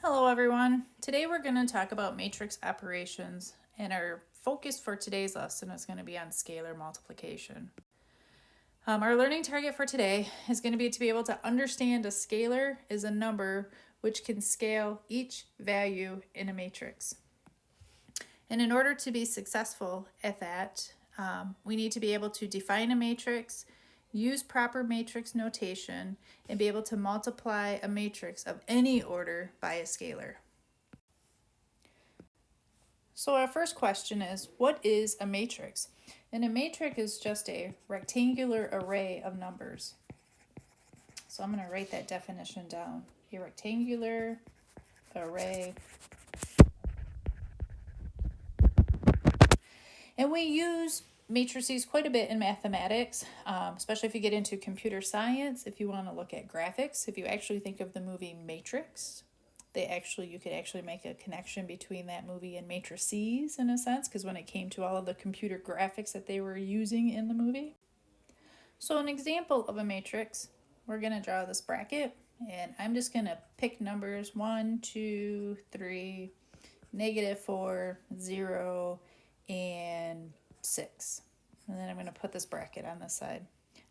Hello everyone. Today we're going to talk about matrix operations, and our focus for today's lesson is going to be on scalar multiplication. Our learning target for today is going to be able to understand a scalar is a number which can scale each value in a matrix. And in order to be successful at that, we need to be able to define a matrix, use proper matrix notation, and be able to multiply a matrix of any order by a scalar. So our first question is, what is a matrix? And a matrix is just a rectangular array of numbers. So I'm going to write that definition down. A rectangular array. And we use matrices quite a bit in mathematics, especially if you get into computer science, if you want to look at graphics. If you actually think of the movie Matrix, you could actually make a connection between that movie and matrices in a sense, because when it came to all of the computer graphics that they were using in the movie. So an example of a matrix, we're going to draw this bracket, and I'm just going to pick numbers 1, 2, 3, -4, 0, and 6. And then I'm going to put this bracket on this side.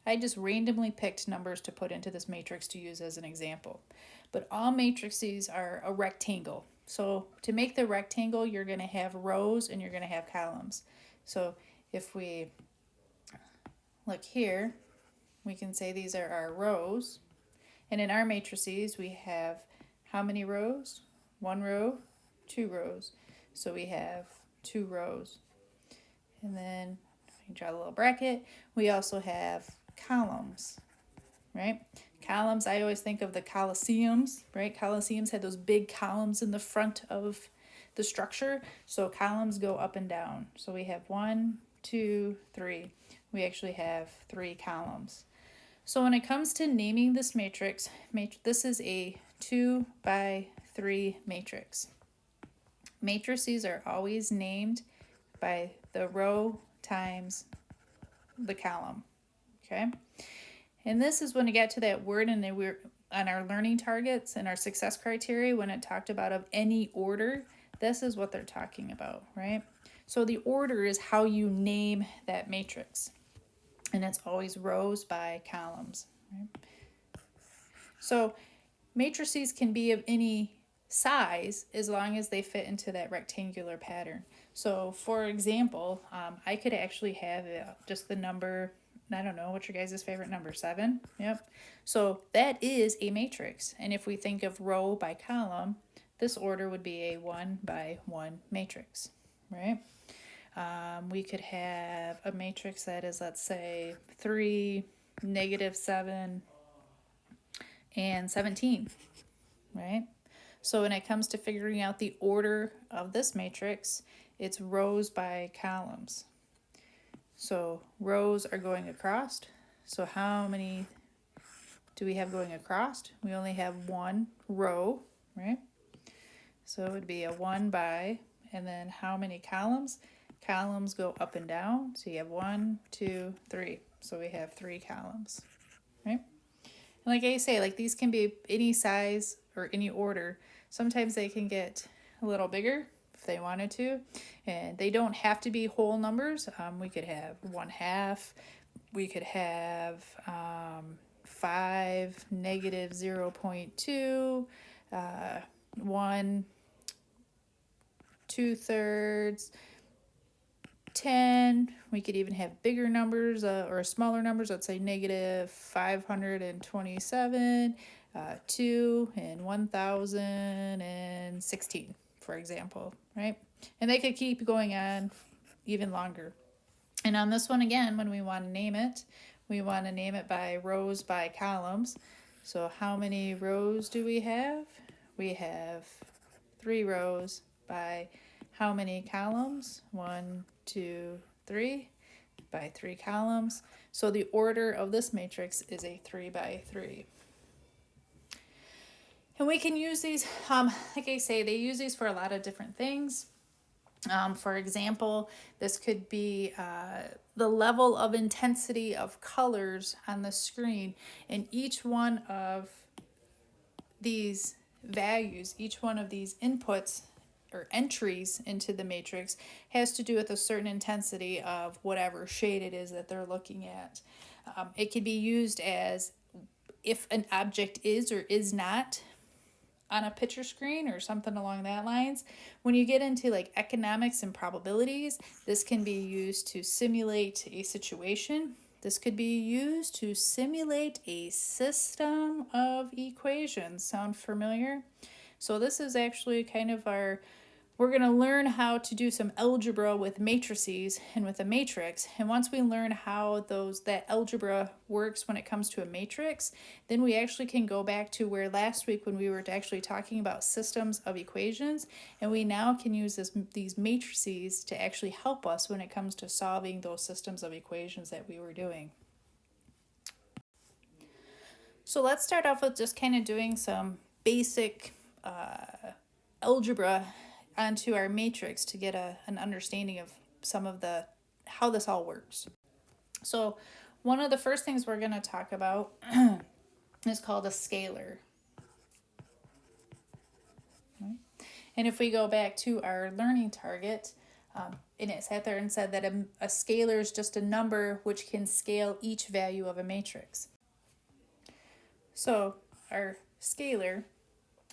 I just randomly picked numbers to put into this matrix to use as an example. But all matrices are a rectangle. So to make the rectangle, you're going to have rows and you're going to have columns. So if we look here, we can say these are our rows. And in our matrices, we have how many rows? 1 row, 2 rows. So we have 2 rows. And then you draw a little bracket. We also have columns, right? Columns, I always think of the Colosseums, right? Colosseums had those big columns in the front of the structure. So columns go up and down. So we have 1, 2, 3. We actually have 3 columns. So when it comes to naming this matrix, this is a 2 by 3 matrix. Matrices are always named by the row times the column, okay? And this is when we get to that word, and then we're on our learning targets and our success criteria, when it talked about of any order, this is what they're talking about, right? So the order is how you name that matrix, and it's always rows by columns, right? So matrices can be of any size as long as they fit into that rectangular pattern. So for example, I could actually have just the number, I don't know, what's your guys' favorite number? 7? Yep. So that is a matrix. And if we think of row by column, this order would be a 1 by 1 matrix, right? We could have a matrix that is, let's say, 3, -7, and 17, right? So when it comes to figuring out the order of this matrix, it's rows by columns. So rows are going across. So how many do we have going across? We only have 1 row, right? So it would be a 1 by, and then how many columns? Columns go up and down. So you have 1, 2, 3. So we have 3 columns, right? And like I say, like these can be any size or any order. Sometimes they can get a little bigger if they wanted to, and they don't have to be whole numbers. We could have 1/2. We could have 5, -0.2, 1 2/3, 10. We could even have bigger numbers or smaller numbers. Let's say -527, 2, and 1016, for example, right? And they could keep going on even longer. And on this one, again, when we want to name it, we want to name it by rows by columns. So how many rows do we have? We have 3 rows by how many columns? 1, 2, 3 by 3 columns. So the order of this matrix is a 3 by 3. And we can use these, like I say, they use these for a lot of different things. For example, this could be the level of intensity of colors on the screen, and each one of these values, each one of these inputs or entries into the matrix has to do with a certain intensity of whatever shade it is that they're looking at. It can be used as if an object is or is not on a picture screen or something along that lines. When you get into like economics and probabilities, this can be used to simulate a situation. This could be used to simulate a system of equations. Sound familiar? So this is actually kind of we're going to learn how to do some algebra with matrices and with a matrix. And once we learn how that algebra works when it comes to a matrix, then we actually can go back to where last week when we were actually talking about systems of equations, and we now can use these matrices to actually help us when it comes to solving those systems of equations that we were doing. So let's start off with just kind of doing some basic algebra onto our matrix to get an understanding of some of how this all works. So one of the first things we're going to talk about is called a scalar. And if we go back to our learning target, and it sat there and said that a scalar is just a number which can scale each value of a matrix. So our scalar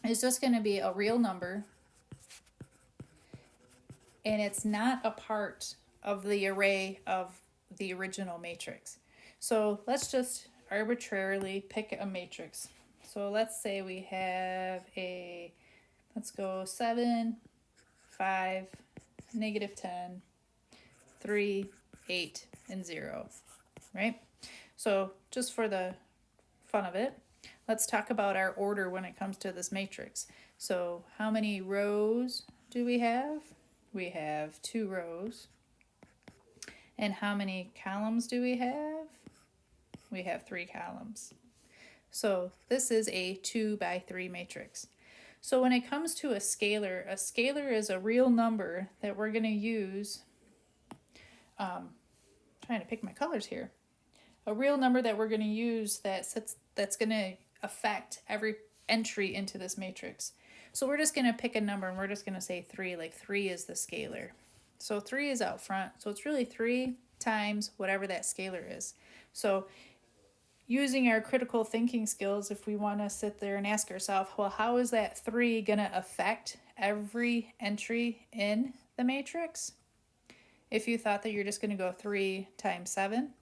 is just going to be a real number, and it's not a part of the array of the original matrix. So let's just arbitrarily pick a matrix. So let's say we have let's go 7, 5, -10, 3, 8, and 0, right? So just for the fun of it, let's talk about our order when it comes to this matrix. So how many rows do we have? We have 2 rows. And how many columns do we have? We have 3 columns. So this is a 2 by 3 matrix. So when it comes to a scalar is a real number that we're going to use. Trying to pick my colors here. A real number that we're going to use that's going to affect every entry into this matrix. So we're just going to pick a number and we're just going to say 3, like 3 is the scalar. So 3 is out front. So it's really 3 times whatever that scalar is. So using our critical thinking skills, if we want to sit there and ask ourselves, well, how is that 3 going to affect every entry in the matrix? If you thought that you're just going to go 3 times 7,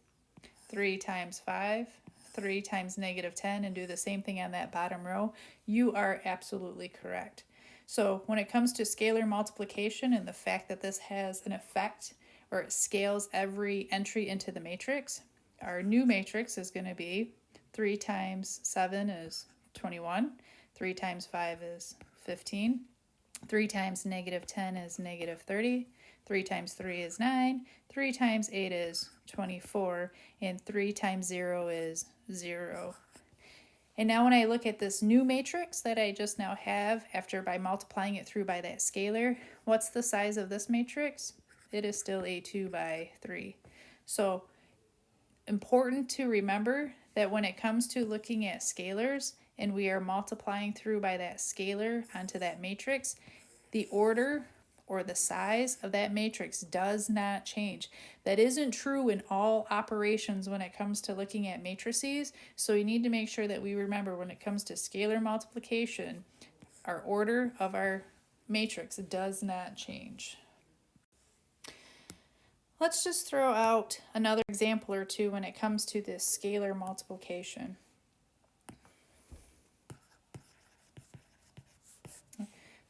3 times 5, 3 times -10 and do the same thing on that bottom row, you are absolutely correct. So when it comes to scalar multiplication and the fact that this has an effect or it scales every entry into the matrix, our new matrix is going to be 3 times 7 is 21, 3 times 5 is 15, 3 times -10 is -30, 3 times 3 is 9, 3 times 8 is 24, and 3 times 0 is 0. And now when I look at this new matrix that I just now have by multiplying it through by that scalar, what's the size of this matrix? It is still a 2 by 3. So important to remember that when it comes to looking at scalars and we are multiplying through by that scalar onto that matrix, the order or the size of that matrix does not change. That isn't true in all operations when it comes to looking at matrices, so we need to make sure that we remember when it comes to scalar multiplication, our order of our matrix does not change. Let's just throw out another example or two when it comes to this scalar multiplication.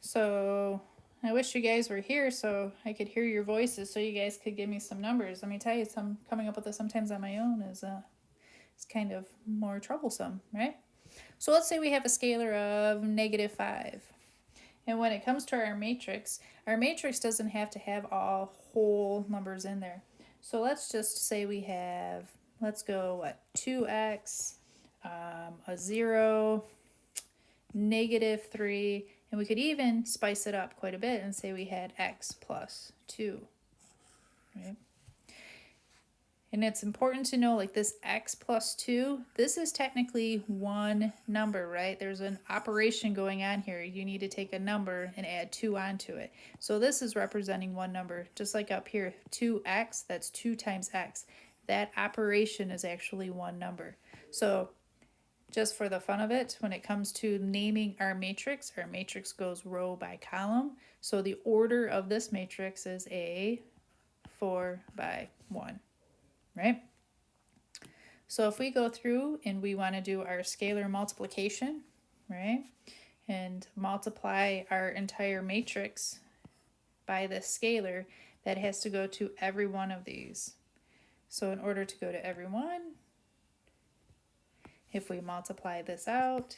So I wish you guys were here so I could hear your voices so you guys could give me some numbers. Let me tell you, coming up with this sometimes on my own is kind of more troublesome, right? So let's say we have a scalar of -5. And when it comes to our matrix doesn't have to have all whole numbers in there. So let's just say we have, let's go, 2x, a 0, -3, and we could even spice it up quite a bit and say we had x plus 2, right? And it's important to know, like this x plus 2, this is technically one number, right? There's an operation going on here. You need to take a number and add 2 onto it. So this is representing one number, just like up here, 2x, that's 2 times x. That operation is actually one number. So just for the fun of it, when it comes to naming our matrix goes row by column. So the order of this matrix is A 4 by 1, right? So if we go through and we want to do our scalar multiplication, right, and multiply our entire matrix by this scalar, that has to go to every one of these. So in order to go to every one, if we multiply this out,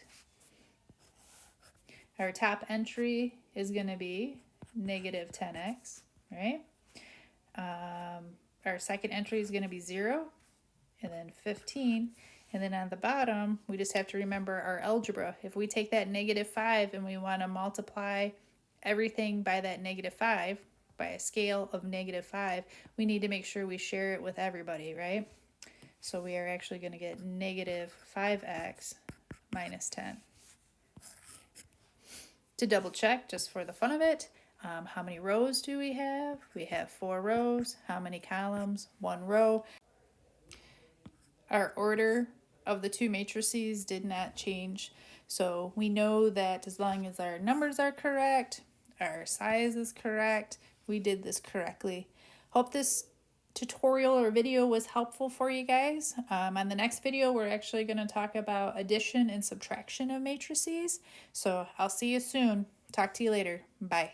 our top entry is going to be negative 10x, right? Our second entry is going to be 0, and then 15. And then on the bottom, we just have to remember our algebra. If we take that negative 5 and we want to multiply everything by that negative 5, by a scale of negative 5, we need to make sure we share it with everybody, right? So we are actually going to get negative 5x minus 10. To double check, just for the fun of it, how many rows do we have? We have 4 rows. How many columns? 1 row. Our order of the two matrices did not change. So we know that as long as our numbers are correct, our size is correct, we did this correctly. Hope this tutorial or video was helpful for you guys. On the next video, we're actually going to talk about addition and subtraction of matrices. So I'll see you soon. Talk to you later. Bye.